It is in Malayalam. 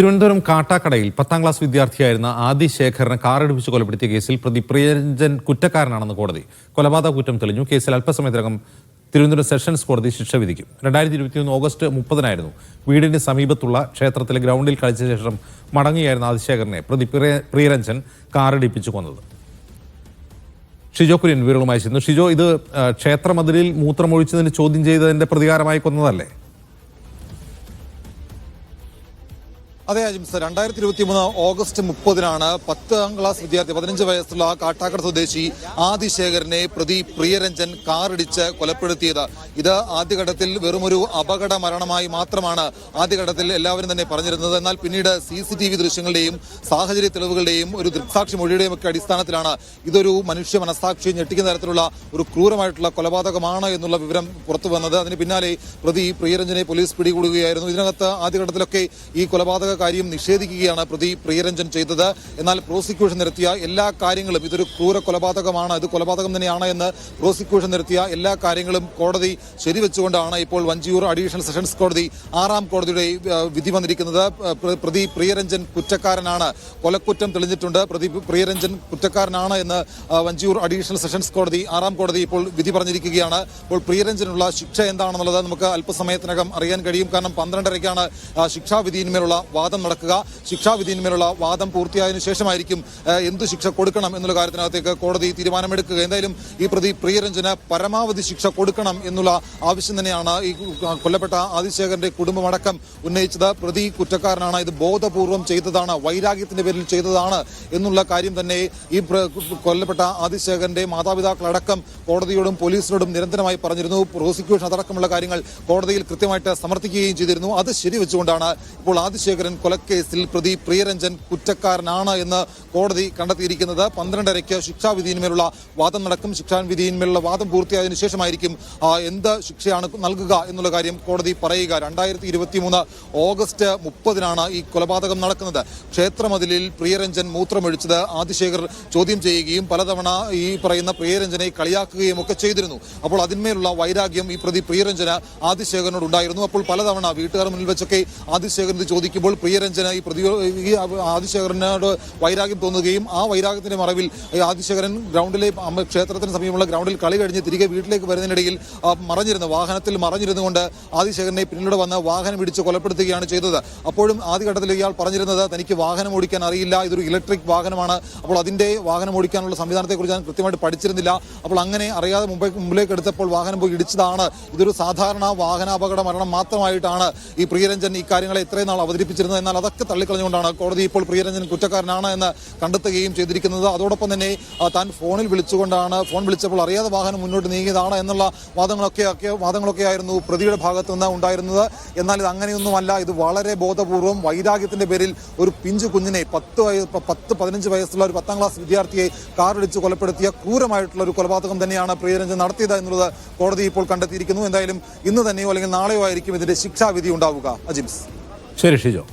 തിരുവനന്തപുരം കാട്ടാക്കടയിൽ 10ാം ക്ലാസ് വിദ്യാർത്ഥിയായിരുന്ന ആദി ശേഖറിനെ കാറിടിപ്പിച്ച് കൊലപ്പെടുത്തിയ കേസിൽ പ്രതി പ്രിയരഞ്ജൻ കുറ്റക്കാരനാണെന്ന് കോടതി. കൊലപാതക കുറ്റം തെളിഞ്ഞു. കേസിൽ അല്പസമയത്തിനകം തിരുവനന്തപുരം സെഷൻസ് കോടതി ശിക്ഷ വിധിക്കും. 2021 ഓഗസ്റ്റ് 30-നായിരുന്നു വീടിന് സമീപത്തുള്ള ക്ഷേത്രത്തിലെ ഗ്രൗണ്ടിൽ കളിച്ച ശേഷം മടങ്ങുകയായിരുന്ന ആദിശേഖറിനെ പ്രതി പ്രിയരഞ്ജൻ കാറിടിപ്പിച്ചു കൊന്നത്. ഷിജോ കുര്യൻ വിവരങ്ങളുമായി ചെന്നു. ഷിജോ, ഇത് ക്ഷേത്രമതിലിൽ മൂത്രമൊഴിച്ചതിന് ചോദ്യം ചെയ്തതിന്റെ പ്രതികാരമായി കൊന്നതല്ലേ? അതെ അജിംസ്, 2023 ഓഗസ്റ്റ് 30-നാണ് 10ാം ക്ലാസ് വിദ്യാർത്ഥി 15 വയസ്സുള്ള കാട്ടാക്കട സ്വദേശി ആദിശേഖരനെ പ്രതി പ്രിയരഞ്ജൻ കാറിടിച്ച് കൊലപ്പെടുത്തിയത്. ഇത് ആദ്യഘട്ടത്തിൽ വെറുമൊരു അപകട മരണമായി മാത്രമാണ് ആദ്യഘട്ടത്തിൽ എല്ലാവരും തന്നെ പറഞ്ഞിരുന്നത്. എന്നാൽ പിന്നീട് CCTV ദൃശ്യങ്ങളുടെയും സാഹചര്യ തെളിവുകളുടെയും ഒരു ദൃക്സാക്ഷി മൊഴിയുടെയും ഒക്കെ അടിസ്ഥാനത്തിലാണ് ഇതൊരു മനുഷ്യ മനസാക്ഷിയെ ഞെട്ടിക്കുന്ന തരത്തിലുള്ള ഒരു ക്രൂരമായിട്ടുള്ള കൊലപാതകമാണ് എന്നുള്ള വിവരം പുറത്തു വന്നത്. അതിന് പിന്നാലെ പ്രതി പ്രിയരഞ്ജനെ പോലീസ് പിടികൂടുകയായിരുന്നു. ഇതിനകത്ത് ആദ്യഘട്ടത്തിലൊക്കെ ഈ കൊലപാതക കാര്യം നിഷേധിക്കുകയാണ് പ്രതി പ്രിയരഞ്ജൻ ചെയ്തത്. എന്നാൽ പ്രോസിക്യൂഷൻ നിരത്തിയ എല്ലാ കാര്യങ്ങളും ഇതൊരു ക്രൂര കൊലപാതകമാണ്, ഇത് കൊലപാതകം തന്നെയാണ് എന്ന് പ്രോസിക്യൂഷൻ നിരത്തിയ എല്ലാ കാര്യങ്ങളും കോടതി ശരിവെച്ചുകൊണ്ടാണ് ഇപ്പോൾ വഞ്ചിയൂർ അഡീഷണൽ സെഷൻസ് കോടതി 6ാം കോടതിയുടെ വിധി വന്നിരിക്കുന്നത്. പ്രതി പ്രിയരഞ്ജൻ കുറ്റക്കാരനാണ്, കൊലക്കുറ്റം തെളിഞ്ഞിട്ടുണ്ട്, പ്രതി പ്രിയരഞ്ജൻ കുറ്റക്കാരനാണ് എന്ന് വഞ്ചിയൂർ അഡീഷണൽ സെഷൻസ് കോടതി 6ാം കോടതി ഇപ്പോൾ വിധി പറഞ്ഞിരിക്കുകയാണ്. ഇപ്പോൾ പ്രിയരഞ്ജനുള്ള ശിക്ഷ എന്താണെന്നുള്ളത് നമുക്ക് അല്പസമയത്തിനകം അറിയാൻ കഴിയും. കാരണം 12:30-ക്കാണ് ശിക്ഷാവിധിയിന്മേലുള്ള വാദം നടക്കുക. ശിക്ഷാവിധിയിന്മേലുള്ള വാദം പൂർത്തിയായതിനു ശേഷമായിരിക്കും എന്തു ശിക്ഷ കൊടുക്കണം എന്നുള്ള കാര്യത്തിനകത്തേക്ക് കോടതി തീരുമാനമെടുക്കുക. എന്തായാലും ഈ പ്രതി പ്രിയരഞ്ജന് പരമാവധി ശിക്ഷ കൊടുക്കണം എന്നുള്ള ആവശ്യം തന്നെയാണ് ഈ കൊല്ലപ്പെട്ട ആദിശേഖരന്റെ കുടുംബമടക്കം ഉന്നയിച്ചത്. പ്രതി കുറ്റക്കാരനാണ്, ഇത് ബോധപൂർവം ചെയ്തതാണ്, വൈരാഗ്യത്തിന്റെ പേരിൽ ചെയ്തതാണ് എന്നുള്ള കാര്യം തന്നെ ഈ കൊല്ലപ്പെട്ട ആദിശേഖരന്റെ മാതാപിതാക്കളടക്കം കോടതിയോടും പോലീസിനോടും നിരന്തരമായി പറഞ്ഞിരുന്നു. പ്രോസിക്യൂഷൻ അതടക്കമുള്ള കാര്യങ്ങൾ കോടതിയിൽ കൃത്യമായിട്ട് സമർത്ഥിക്കുകയും ചെയ്തിരുന്നു. അത് ശരിവെച്ചുകൊണ്ടാണ് ഇപ്പോൾ ആദിശേഖരൻ കൊലക്കേസിൽ പ്രതി പ്രിയരഞ്ജൻ കുറ്റക്കാരനാണ് എന്ന് കോടതി കണ്ടെത്തിയിരിക്കുന്നത്. 12:30-ക്ക് ശിക്ഷാവിധിയിന്മേലുള്ള വാദം നടക്കും. ശിക്ഷാവിധിയിന്മേലുള്ള വാദം പൂർത്തിയായതിനു ശേഷമായിരിക്കും എന്ത് ശിക്ഷയാണ് നൽകുക എന്നുള്ള കാര്യം കോടതി പറയുക. 2023 ഓഗസ്റ്റ് 30-നാണ് ഈ കൊലപാതകം നടക്കുന്നത്. ക്ഷേത്രമതിലിൽ പ്രിയരഞ്ജൻ മൂത്രമൊഴിച്ചത് ആദിശേഖർ ചോദ്യം ചെയ്യുകയും പലതവണ ഈ പറയുന്ന പ്രിയരഞ്ജനെ കളിയാക്കുകയും ഒക്കെ ചെയ്തിരുന്നു. അപ്പോൾ അതിന്മേലുള്ള വൈരാഗ്യം ഈ പ്രതി പ്രിയരഞ്ജന് ആദിശേഖരനോട് ഉണ്ടായിരുന്നു. അപ്പോൾ പലതവണ വീട്ടുകാർ മുന്നിൽ വെച്ചൊക്കെ ആദിശേഖരൻ ഇത് ചോദിക്കുമ്പോൾ പ്രിയരഞ്ജന് ഈ ആദിശേഖരനോട് വൈരാഗ്യം തോന്നുകയും ആ വൈരാഗ്യത്തിന്റെ മറവിൽ ആദിശേഖരൻ ഗ്രൗണ്ടിലെ ക്ഷേത്രത്തിന് സമീപമുള്ള ഗ്രൗണ്ടിൽ കളി കഴിഞ്ഞ് തിരികെ വീട്ടിലേക്ക് വരുന്നതിനിടയിൽ വാഹനത്തിൽ മറഞ്ഞിരുന്നുകൊണ്ട് ആദിശേഖരനെ പിന്നിലൂടെ വന്ന് വാഹനം ഇടിച്ച് കൊലപ്പെടുത്തുകയാണ് ചെയ്തത്. അപ്പോഴും ആദ്യഘട്ടത്തിൽ ഇയാൾ പറഞ്ഞിരുന്നത് തനിക്ക് വാഹനം ഓടിക്കാൻ അറിയില്ല, ഇതൊരു ഇലക്ട്രിക് വാഹനമാണ്, അപ്പോൾ അതിന്റെ വാഹനം ഓടിക്കാനുള്ള സംവിധാനത്തെക്കുറിച്ച് ഞാൻ കൃത്യമായിട്ട് പഠിച്ചിരുന്നില്ല, അപ്പോൾ അങ്ങനെ അറിയാതെ മുമ്പിലേക്ക് എടുത്തപ്പോൾ വാഹനം പോയി ഇടിച്ചതാണ്, ഇതൊരു സാധാരണ വാഹനാപകട മരണം മാത്രമായിട്ടാണ് ഈ പ്രിയരഞ്ജൻ ഈ കാര്യങ്ങളെ ഇത്രയും നാൾ അവതരിപ്പിച്ചിരുന്നത്. എന്നാൽ അതൊക്കെ തള്ളിക്കളഞ്ഞുകൊണ്ടാണ് കോടതി ഇപ്പോൾ പ്രിയരഞ്ജൻ കുറ്റക്കാരനാണ് എന്ന് കണ്ടെത്തുകയും ചെയ്തിരിക്കുന്നത്. അതോടൊപ്പം തന്നെ താൻ ഫോൺ വിളിച്ചപ്പോൾ അറിയാതെ വാഹനം മുന്നോട്ട് നീങ്ങിയതാണ് എന്നുള്ള വാദങ്ങളൊക്കെ ആയിരുന്നു പ്രതിയുടെ ഭാഗത്തു നിന്ന് ഉണ്ടായിരുന്നത്. എന്നാൽ ഇത് അങ്ങനെയൊന്നുമല്ല, ഇത് വളരെ ബോധപൂർവം വൈരാഗ്യത്തിന്റെ പേരിൽ ഒരു പിഞ്ചു കുഞ്ഞിനെ 10-15 വയസ്സുള്ള ഒരു 10ാം ക്ലാസ് വിദ്യാർത്ഥിയെ കാറിടിച്ച് കൊലപ്പെടുത്തിയ ക്രൂരമായിട്ടുള്ള ഒരു കൊലപാതകം തന്നെയാണ് പ്രിയരഞ്ജൻ നടത്തിയത് എന്നുള്ളത് കോടതി ഇപ്പോൾ കണ്ടെത്തിയിരിക്കുന്നു. എന്തായാലും ഇന്ന് തന്നെയോ അല്ലെങ്കിൽ നാളെയോ ആയിരിക്കും ഇതിന്റെ ശിക്ഷാവിധി ഉണ്ടാവുക. അജിംസ്. ശരി ഷിജോ.